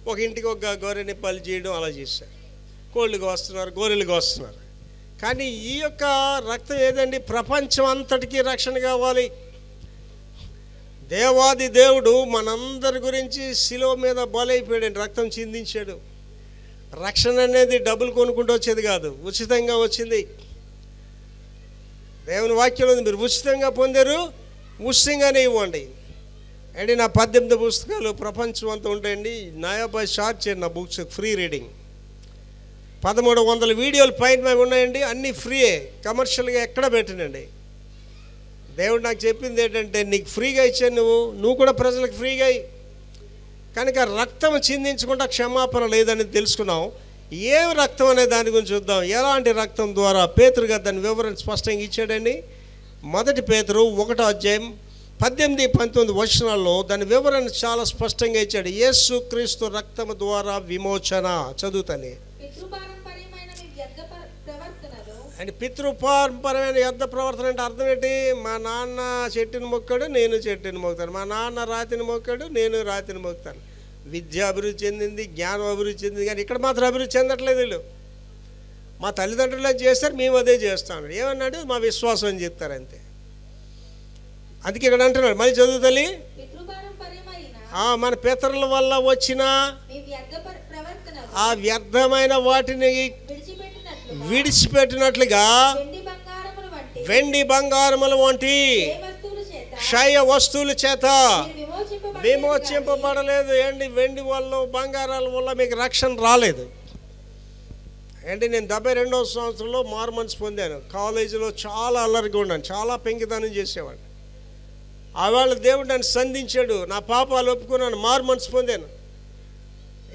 ఒక ఇంటికి ఒక గొర్రెని బలి చేయడం అలా చేశారు. కోళ్ళు కోస్తున్నారు, గొర్రెలు కోస్తున్నారు. కానీ ఈ యొక్క రక్తం ఏదండి? ప్రపంచం అంతటికీ రక్షణ కావాలి. దేవాది దేవుడు మనందరి గురించి శిలువ మీద బలైపోయాడు, రక్తం చిందించాడు. రక్షణ అనేది డబ్బులు కొనుక్కుంటూ వచ్చేది కాదు, ఉచితంగా వచ్చింది. దేవుని వాక్యంలో మీరు ఉచితంగా పొందారు, ఉచితంగానే ఇవ్వండి అండి. నా 18 పుస్తకాలు ప్రపంచం అంతా ఉంటాయండి. నాయాపై షార్ట్ చేయండి నా బుక్స్, ఫ్రీ రీడింగ్. 1300 వీడియోలు పైన ఉన్నాయండి, అన్నీ ఫ్రీయే, కమర్షియల్గా ఎక్కడ పెట్టనండి. దేవుడు నాకు చెప్పింది ఏంటంటే, నీకు ఫ్రీగా ఇచ్చాను, నువ్వు కూడా ప్రజలకు ఫ్రీగా ఇవ్వు. కనుక రక్తం చిందించకుండా క్షమాపణ లేదని తెలుసుకున్నాం. ఏం రక్తం అనే దాని గురించి చూద్దాం. ఎలాంటి రక్తం ద్వారా? పేతురు గారు దాని వివరణ స్పష్టంగా ఇచ్చాడండి. 1 పేతురు 1వ అధ్యాయం 18-19 వచనాల్లో దాని వివరణ చాలా స్పష్టంగా ఇచ్చాడు. యేసు క్రీస్తు రక్తము ద్వారా విమోచన. చదువుతాను. అండ్ పితృపారంపరమైన వ్యర్థ ప్రవర్తన అంటే అర్థం ఏంటి? మా నాన్న చెట్టుని మొక్కాడు, నేను చెట్టుని మొక్కుతాను. మా నాన్న రాతిని మొక్కాడు, నేను రాతిని మొక్కుతాను. విద్య అభివృద్ధి చెందింది, జ్ఞానం అభివృద్ధి చెందింది, కానీ ఇక్కడ మాత్రం అభివృద్ధి చెందట్లేదు వీళ్ళు. మా తల్లిదండ్రులు చేస్తారు, మేము అదే చేస్తాం. ఏమన్నాడు? మా విశ్వాసం అని చెప్తారు అంతే. అందుకే ఇక్కడ అంటున్నాడు, మళ్ళీ చదువుతల్లి. మన పితరుల వల్ల వచ్చిన ఆ వ్యర్థమైన వాటిని విడిచిపెట్టినట్లుగా వెండి బంగారముల వంటి క్షయ వస్తువుల చేత విమోచింపబడలేదు. ఏంటి? వెండి వల్ల, బంగారాల వల్ల మీకు రక్షణ రాలేదు. ఏంటి? నేను 72వ సంవత్సరంలో మార్మన్స్ పొందాను. కాలేజీలో చాలా అల్లరిగా ఉన్నాను, చాలా పెంకిదానం చేసేవాడిని. ఆవేళ దేవుడు నన్ను సంధించాడు, నా పాపాలు ఒప్పుకున్నాను, మార్మన్స్ పొందాను.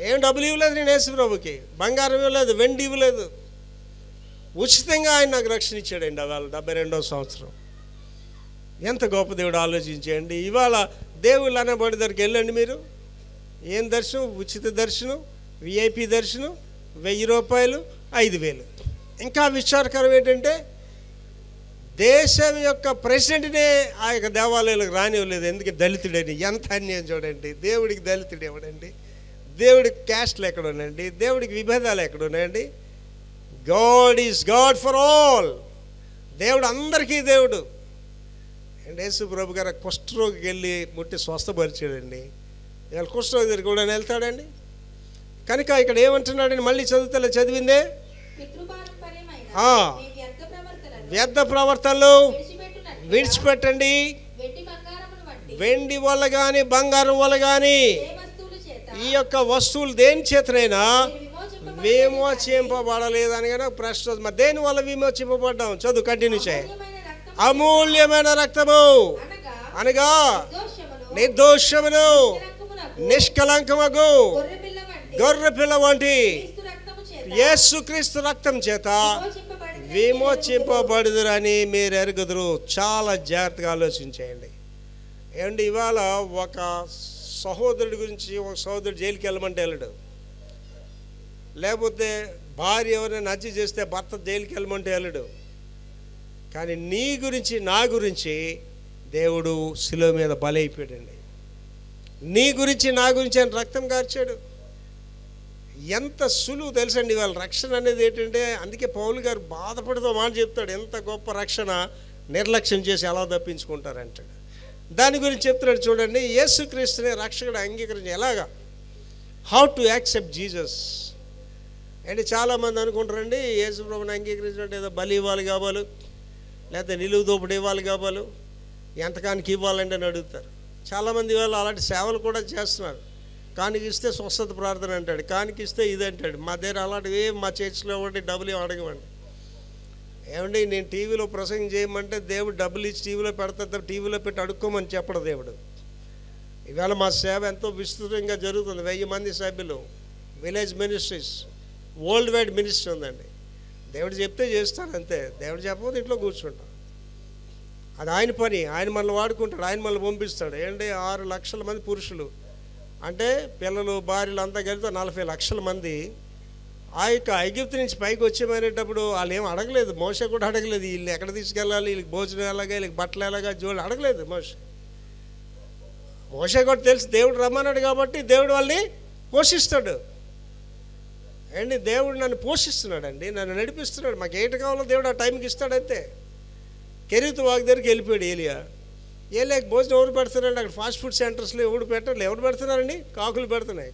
ఏం డబ్బులు ఇవ్వలేదు నేను యేసు ప్రభుకి, బంగారం ఇవ్వలేదు, వెండి ఇవ్వలేదు, ఉచితంగా ఆయన నాకు రక్షణ ఇచ్చాడండి. ఆవేళ 72వ సంవత్సరం. ఎంత గొప్ప దేవుడు ఆలోచించండి. ఇవాళ దేవుళ్ళు అనేబడి దగ్గరికి వెళ్ళండి మీరు. ఏం దర్శనం? ఉచిత దర్శనం, విఐపి దర్శనం, 1000 రూపాయలు, 5000. ఇంకా విచారకరం ఏంటంటే, దేశం యొక్క ప్రెసిడెంట్నే ఆ యొక్క దేవాలయాలకు రానివ్వలేదు. ఎందుకు? దళితుడని. ఎంత అన్యాయం చూడండి. దేవుడికి దళితుడు ఎవడండి? దేవుడికి క్యాస్ట్లు ఎక్కడ ఉన్నాయండి? దేవుడికి విభేదాలు ఎక్కడ ఉన్నాయండి? God is God for all. దేవుడు అందరికీ దేవుడు. అండ్ యేసు ప్రభు గారు కుష్ఠరోగికి వెళ్ళి ముట్టి స్వస్థపరిచాడండి. ఇవాళ కుష్ఠరోగి దగ్గరికి కూడా వెళ్తాడండి. కనుక ఇక్కడ ఏమంటున్నాడండి? మళ్ళీ చదువుతా చదివిందే, వ్యర్థ ప్రవర్తనలు విడిచిపెట్టండి. వెండి వల్ల కానీ బంగారం వల్ల కానీ ఈ యొక్క వస్తువులు దేని చేతనైనా విమోచింపబడలేదని కానీ ప్రశ్న. మరి దేని వల్ల విమోచింపబడ్డాం? చదువు, కంటిన్యూ చేయి. అమూల్యమైన రక్తము అనగా నిర్దోషమును నిష్కలంకమగు గొర్రెపిల్ల వంటి యేసుక్రీస్తు రక్తం చేత విమోచింపబడుదురని మీరు ఎరుగుదురు. చాలా జాగ్రత్తగా ఆలోచించేయండి. ఏమండి, ఇవాళ ఒక సహోదరుడి గురించి ఒక సహోదరుడు జైలుకి వెళ్ళమంటే వెళ్ళడు, లేకపోతే భార్య ఎవరైనా నచ్చి చేస్తే భర్త జైలుకి వెళ్ళమంటే వెళ్ళడు. కానీ నీ గురించి నా గురించి దేవుడు శిలువ మీద బలైపోయాడండి. నీ గురించి నా గురించి ఆయన రక్తం కార్చాడు. ఎంత సులువు తెలుసండి ఇవాళ రక్షణ అనేది ఏంటంటే. అందుకే పౌలు గారు బాధపడుతూ మాట చెప్తాడు, ఎంత గొప్ప రక్షణ నిర్లక్ష్యం చేసి ఎలా తప్పించుకుంటారంటాడు. దాని గురించి చెప్తున్నాడు చూడండి. యేసుక్రీస్తుని రక్షకుడు అంగీకరించి ఎలాగా, హౌ టు యాక్సెప్ట్ జీసస్ అంటే చాలామంది అనుకుంటారండి యేసు ప్రభుని అంగీకరించినట్టు ఏదో బలి ఇవ్వాలి కావాలి, లేకపోతే నిలువు దోపుడు ఇవ్వాలి కావాలి, ఎంతకానికి ఇవ్వాలంటే అని అడుగుతారు. చాలామంది వాళ్ళు అలాంటి సేవలు కూడా చేస్తున్నారు. కానికి ఇస్తే స్వస్థత ప్రార్థన అంటాడు, కానికి ఇస్తే ఇది అంటాడు. మా దగ్గర అలాంటివి మా చర్చిలో ఒకటి డబ్బులు అడగమండి. ఏమండి, నేను టీవీలో ప్రసంగం చేయమంటే దేవుడు డబ్బులు ఇచ్చి టీవీలో పెడతా, టీవీలో పెట్టి అడుక్కోమని చెప్పడు దేవుడు. ఇవాళ మా సేవ ఎంతో విస్తృతంగా జరుగుతుంది. 1000 మంది సభ్యులు, village ministries, world wide ministry ఉందండి. దేవుడు చెప్తే చేస్తాను అంతే, దేవుడు చెప్పకపోతే ఇంట్లో కూర్చుంటాం. అది ఆయన పని, ఆయన మనల్ని వాడుకుంటాడు, ఆయన మనల్ని పంపిస్తాడు. ఏంటంటే 6 లక్షల మంది పురుషులు అంటే పిల్లలు భార్యలు అంతా కలిపితే 40 లక్షల మంది ఆ యొక్క ఐగుప్తు నుంచి పైకి వచ్చేమనేటప్పుడు వాళ్ళు ఏం అడగలేదు. మోషే కూడా అడగలేదు వీళ్ళు ఎక్కడ తీసుకెళ్ళాలి, వీళ్ళకి భోజనం ఎలాగా, వీళ్ళకి బట్టలు ఎలాగా, జోళ్ళు అడగలేదు మోషే కూడా తెలుసు దేవుడు రమ్మన్నాడు కాబట్టి దేవుడు వాళ్ళని పోషిస్తాడు. అండి, దేవుడు నన్ను పోషిస్తున్నాడు అండి, నన్ను నడిపిస్తున్నాడు. మాకు ఏటి కావాలో దేవుడు ఆ టైంకి ఇస్తాడంతే. కెరీతు వాకి దగ్గరికి వెళ్ళిపోయాడు ఏలియాకి భోజనం ఎవరు పెడుతున్నారండి? అక్కడ ఫాస్ట్ ఫుడ్ సెంటర్స్లో ఎవరు పెట్టరు, ఎవరు పెడుతున్నారండి? కాకులు పెడుతున్నాయి.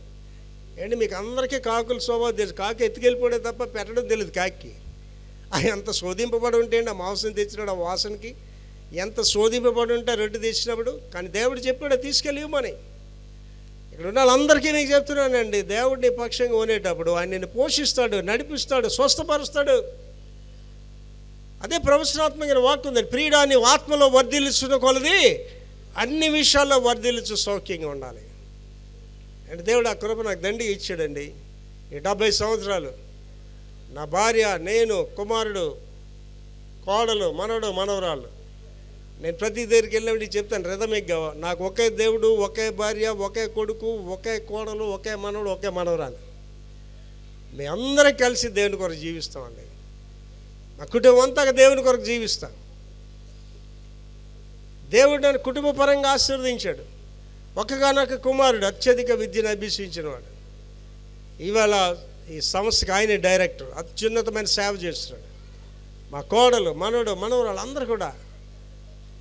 ఏంటి, మీకు అందరికీ కాకులు స్వభావం తెలుసు. కాకి ఎత్తుకెళ్ళిపోవడే తప్ప పెట్టడం తెలియదు కాకి. అది ఎంత శోధింపబడి ఉంటేండి ఆ మాంసం తెచ్చినాడు, ఆ వాసనకి ఎంత శోధింపబడి ఉంటే రొట్టె తెచ్చినప్పుడు. కానీ దేవుడు చెప్పాడు తీసుకెళ్ళి ఇవ్వమని. ఇక్కడ ఉన్న వాళ్ళందరికీ మీకు చెప్తున్నానండి, దేవుడిని పక్షంగా కొనేటప్పుడు ఆయన నిన్ను పోషిస్తాడు, నడిపిస్తాడు, స్వస్థపరుస్తాడు. అదే ప్రవచనాత్మకమైన వాక్కు ఉందండి. ప్రియుడాన్ని ఆత్మలో వర్ధిల్లుచున్న కొలది అన్ని విషయాల్లో వర్ధిల్లుచు సౌఖ్యంగా ఉండాలి అంటే దేవుడు ఆ కృప నాకు దండిగా ఇచ్చాడండి. ఈ 70 సంవత్సరాలు నా భార్య, నేను, కుమారుడు, కోడలు, మనవడు, మనవరాళ్ళు, నేను ప్రతి దగ్గరికి వెళ్ళినప్పుడు చెప్తాను రిథమిక్గా, నాకు ఒకే దేవుడు, ఒకే భార్య, ఒకే కొడుకు, ఒకే కోడలు, ఒకే మనవడు, ఒకే మనవరాలు. మేము అందరం కలిసి దేవుని కొరకు జీవిస్తామండి. నా కుటుంబం అంతా దేవుని కొరకు జీవిస్తాం. దేవుడు నన్ను కుటుంబ పరంగా ఆశీర్వదించాడు. ఒక్కగానొక్క కుమారుడు అత్యధిక విద్యను అభ్యసించినవాడు. ఇవాళ ఈ సంస్థకి ఆయన డైరెక్టర్, అత్యున్నతమైన సేవ చేస్తున్నాడు. మా కోడలు, మనవడు, మనవరాలు అందరూ కూడా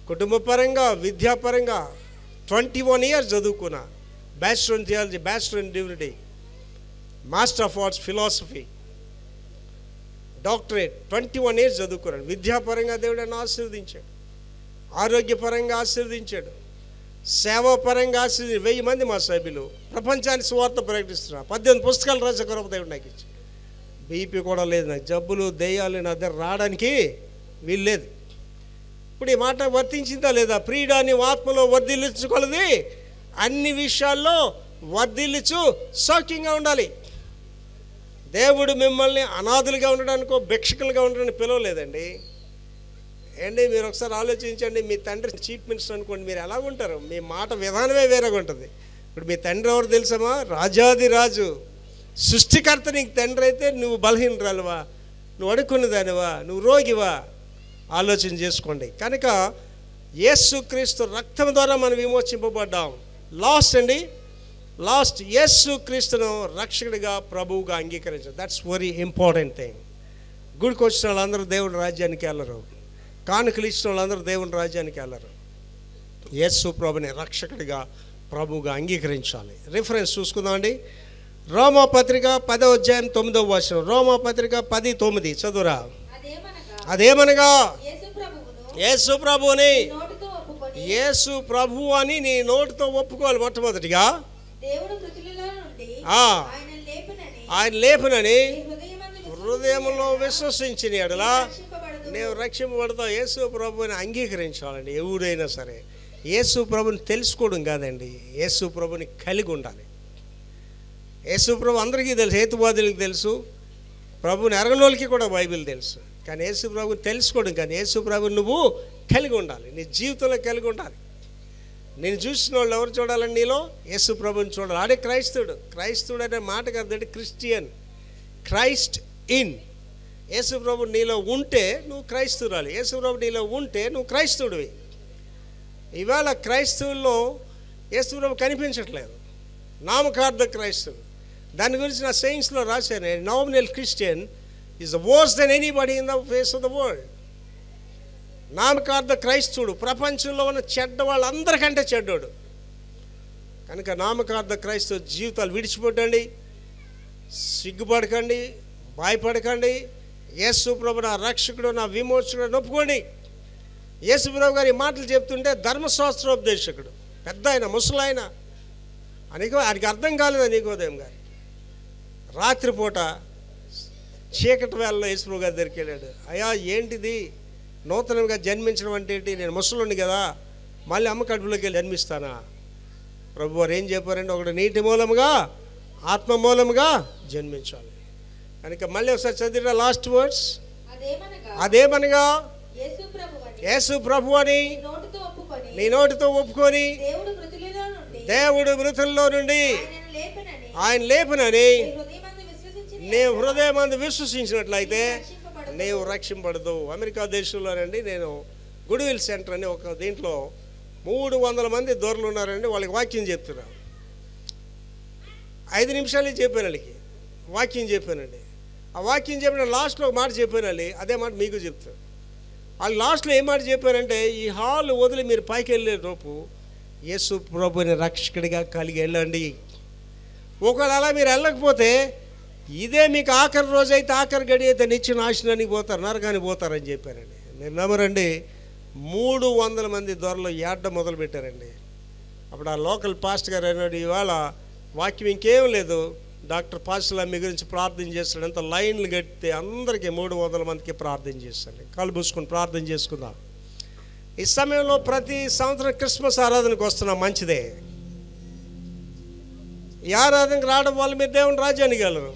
కుటుంబ పరంగా, విద్యాపరంగా 21 years చదువుకున్నా. Bachelor in theology, bachelor in divinity, master of arts philosophy, doctorate, 21 years చదువుకున్నాడు. విద్యాపరంగా దేవుడు నన్ను ఆశీర్వదించాడు, ఆరోగ్యపరంగా ఆశీర్వదించాడు, సేవాపరంగా ఆశీర్వదించాడు. 1000 మంది మా సభ్యులు ప్రపంచానికి సువార్త ప్రకటిస్తున్నారు. 18 పుస్తకాలు రాసే గొప్ప దేవుడు నాకు ఇచ్చాడు. బీపీ కూడా లేదు నాకు, జబ్బులు దెయ్యాలు నా దగ్గర రావడానికి వీల్లేదు. ఇప్పుడు ఈ మాట వర్తించిందా లేదా? ప్రియుడాన్ని ఆత్మలో వర్ధిల్లుచుకొలది అన్ని విషయాల్లో వర్ధిల్లుచు సౌఖ్యంగా ఉండాలి. దేవుడు మిమ్మల్ని అనాథులుగా ఉండడానికో భిక్షకులుగా ఉండడానికి పిలవలేదండి. ఏంటి, మీరు ఒకసారి ఆలోచించండి. మీ తండ్రి చీఫ్ మినిస్టర్ అనుకోండి, మీరు ఎలా ఉంటారు? మీ మాట విధానమే వేరేగా ఉంటుంది. ఇప్పుడు మీ తండ్రి ఎవరు తెలుసమా? రాజాది రాజు, సృష్టికర్త నీకు తండ్రి అయితే నువ్వు బలహీనరాలువా, నువ్వు అడుక్కున్నదానివా, నువ్వు రోగివా? ఆలోచన చేసుకోండి. కనుక యేసుక్రీస్తు రక్తం ద్వారా మనం విమోచింపబడ్డాం. లాస్ట్ యేసుక్రీస్తును రక్షకుడిగా, ప్రభువుగా అంగీకరించాం. That's very important thing. గుడికి వచ్చిన వాళ్ళందరూ దేవుని రాజ్యానికి వెళ్ళరు, కానుకలు ఇచ్చిన వాళ్ళందరూ దేవుని రాజ్యానికి వెళ్ళరు. యేసు ప్రభుని రక్షకుడిగా, ప్రభువుగా అంగీకరించాలి. రిఫరెన్స్ చూసుకుందామండి. రోమాపత్రిక 10వ అధ్యాయం 9వ వచనం. రోమాపత్రిక 10:9 చదువురా. అదేమనగా యేసు ప్రభువుని, యేసు ప్రభు అని నీ నోటితో ఒప్పుకోవాలి. మొట్టమొదటిగా ఆయన లేపునని హృదయంలో విశ్వసించిన ఎడలా నేను రక్షింపబడతావు. యేసు ప్రభుని అంగీకరించాలండి. ఎవడైనా సరే యేసు ప్రభుని తెలుసుకోవడం కాదండి, యేసు ప్రభుని కలిగి ఉండాలి. యేసు ప్రభు అందరికీ తెలుసు, హేతువాదులకు తెలుసు, ప్రభుని ఎరగనోళ్ళకి కూడా బైబిల్ తెలుసు. కానీ యేసు ప్రభుని తెలుసుకోవడం కానీ యేసు ప్రభుని నువ్వు కలిగి ఉండాలి, నీ జీవితంలో కలిగి ఉండాలి. నేను చూసిన వాళ్ళు ఎవరు చూడాలని నీలో? యేసు ప్రభుని చూడాలి. ఆడే క్రైస్తవుడు. క్రైస్తవుడు అనే మాటకు అర్థం క్రిస్టియన్, క్రైస్ట్ ఇన్. యేసు ప్రభు నీలో ఉంటే నువ్వు క్రైస్తవురాలి, యేసు ప్రభు నీలో ఉంటే నువ్వు క్రైస్తవుడివి. ఇవాళ క్రైస్తవుల్లో యేసు ప్రభు కనిపించట్లేదు, నామకార్థ క్రైస్తవుడు. దాని గురించి నా సైన్స్లో రాశాను, nominal Christian is worse then anybody in the face of the world. నామకార్థ క్రైస్తవుడు ప్రపంచంలో ఉన్న చెడ్డ వాళ్ళందరికంటే చెడ్డోడు. కనుక నామకార్థ క్రైస్తవ జీవితాలు విడిచిపెట్టండి, సిగ్గుపడకండి, భయపడకండి. యేసు ప్రభు నా రక్షకుడు, నా విమోచకుడు ఒప్పుకోండి. యేసు ప్రభు గారు ఈ మాటలు చెప్తుంటే ధర్మశాస్త్రోపదేశకుడు, పెద్ద ఆయన, ముసలాయన, ఆయనకి అర్థం కాలేదు నికోదేము గారు. రాత్రిపూట చీకటి వేళలో యేసు ప్రభు గారి దగ్గరికి వెళ్ళాడు. అయ్యా ఏంటిది, నూతనంగా జన్మించడం అంటే ఏంటి? నేను ముసలుండి కదా, మళ్ళీ అమ్మ కడుపులోకి వెళ్ళి జన్మిస్తానా? ప్రభు వారు ఏం చెప్పారంటే, ఒకటి నీటి మూలముగా ఆత్మ మూలముగా జన్మించాలి. కనుక మళ్ళీ ఒకసారి చదివిన లాస్ట్ వర్డ్స్, అదేమనగా యేసు ప్రభు అని నీ నోటితో ఒప్పుకొని దేవుడు మృతుల్లో నుండి ఆయన లేపునని నీవు హృదయమందు విశ్వసించినట్లయితే నీవు రక్షింపడదు. అమెరికా దేశంలోనండి, నేను గుడ్విల్ సెంటర్ అని ఒక దీంట్లో 300 మంది దొరలు ఉన్నారండి. వాళ్ళకి వాక్యం చెప్తున్నాను. 5 నిమిషాలు చెప్పాను వాళ్ళకి, వాక్యం చెప్పానండి. ఆ వాక్యం చెప్పిన లాస్ట్లో ఒక మాట చెప్పాను వాళ్ళి, అదే మాట మీకు చెప్తాను. వాళ్ళు లాస్ట్లో ఏం మాట చెప్పారంటే, ఈ హాల్ వదిలి మీరు పైకి వెళ్ళే లోపు యేసు ప్రభుని రక్షకుడిగా కలిగి వెళ్ళండి. ఒకవేళ అలా మీరు వెళ్ళకపోతే ఇదే మీకు ఆఖరి రోజు అయితే, ఆఖరి గడి అయితే నిత్య నాశనానికి పోతారు, నరకానికి పోతారని చెప్పారండి. మీరు నమ్మరండి, 300 మంది దొరలు ఏడ్డ మొదలు పెట్టారండి. అప్పుడు ఆ లోకల్ పాస్ట్ గారు అన్నాడు, ఇవాళ వాక్యం ఇంకేం లేదు, డాక్టర్ పాస్లా మీ గురించి ప్రార్థన చేస్తాడు. అంత లైన్లు కడితే అందరికీ 300 మందికి ప్రార్థన చేస్తాడు. కళ్ళు మూసుకొని ప్రార్థన చేసుకుందాం. ఈ సమయంలో ప్రతి సంవత్సరం క్రిస్మస్ ఆరాధనకు వస్తున్నాం, మంచిదే. ఈ ఆరాధనకు రావడం వల్ల మీరు దేవుని రాజ్యానికి వెళ్ళరు,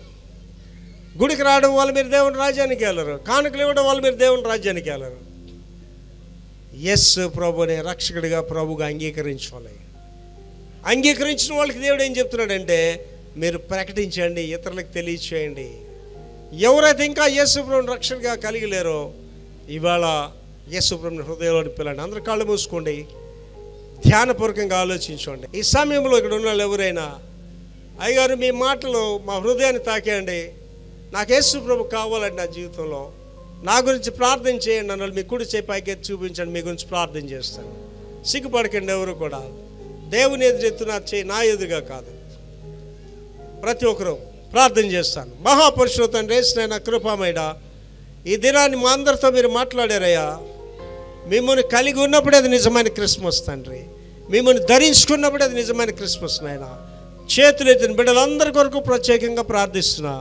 గుడికి రావడం వల్ల మీరు దేవుని రాజ్యానికి వెళ్ళరు, కానుకలు ఇవ్వడం వల్ల మీరు దేవుని రాజ్యానికి వెళ్ళరు. యేసు ప్రభుని రక్షకుడిగా ప్రభుగా అంగీకరించాలి. అంగీకరించిన వాళ్ళకి దేవుడు ఏం చెప్తున్నాడంటే, మీరు ప్రకటించండి, ఇతరులకు తెలియచేయండి. ఎవరైతే ఇంకా యేసు ప్రభుని రక్షకుడిగా కలిగి లేరో ఇవాళ యేసు ప్రభుని హృదయంలో పిల్లండి. అందరూ కళ్ళు మూసుకోండి, ధ్యానపూర్వకంగా ఆలోచించండి. ఈ సమయంలో ఇక్కడ ఉన్న వాళ్ళు ఎవరైనా, అయ్యగారు మీ మాటలు మా హృదయాన్ని తాకేయండి, నాకు యేసు ప్రభు కావాలండి నా జీవితంలో, నా గురించి ప్రార్థన చేయండి అన్నది మీ కుడి చేయి పైకి చూపించండి, మీ గురించి ప్రార్థన చేస్తాను. సిగ్గుపడకండి, ఎవరు కూడా దేవుని ఎదురెత్తున్నారు చేయి, నా ఎదురుగా కాదు. ప్రతి ఒక్కరూ ప్రార్థన చేస్తాను. మహాపురుషుడు తండ్రి యేసునైనా కృపామయుడా, ఈ దినాన్ని మా అందరితో మీరు మాట్లాడారయ్యా. మిమ్మల్ని కలిగి ఉన్నప్పుడే అది నిజమైన క్రిస్మస్ తండ్రి, మిమ్మల్ని ధరించుకున్నప్పుడే అది నిజమైన క్రిస్మస్ నాయన. చేతులెత్తిన బిడ్డలందరి కొరకు ప్రత్యేకంగా ప్రార్థిస్తున్నా,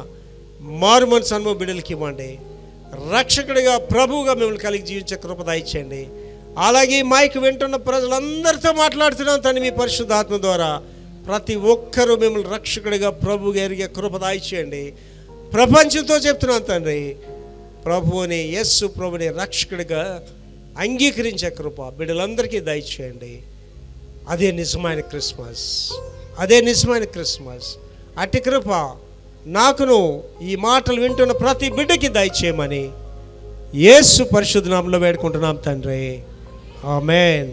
మారు మనసు అనుభవం బిడ్డలకి ఇవ్వండి. రక్షకుడిగా ప్రభువుగా మిమ్మల్ని కలిగి జీవించే కృప దయచేయండి. అలాగే మైక్ వింటున్న ప్రజలందరితో మాట్లాడుతున్నాం తండ్రి, మీ పరిశుద్ధాత్మ ద్వారా ప్రతి ఒక్కరూ మిమ్మల్ని రక్షకుడిగా ప్రభువుగా ఎరిగే కృప దయచేయండి. ప్రపంచంతో చెప్తున్నాను తండ్రి, ప్రభువుని యేసు ప్రభుని రక్షకుడిగా అంగీకరించే కృప బిడ్డలందరికీ దయచేయండి. అదే నిజమైన క్రిస్మస్, అదే నిజమైన క్రిస్మస్. అట్టి కృప నాకును ఈ మాటలు వింటున్న ప్రతి బిడ్డకి దయచేయమని యేసు పరిశుద్ధ నామములో వేడుకుంటున్నాం తండ్రి, ఆమేన్.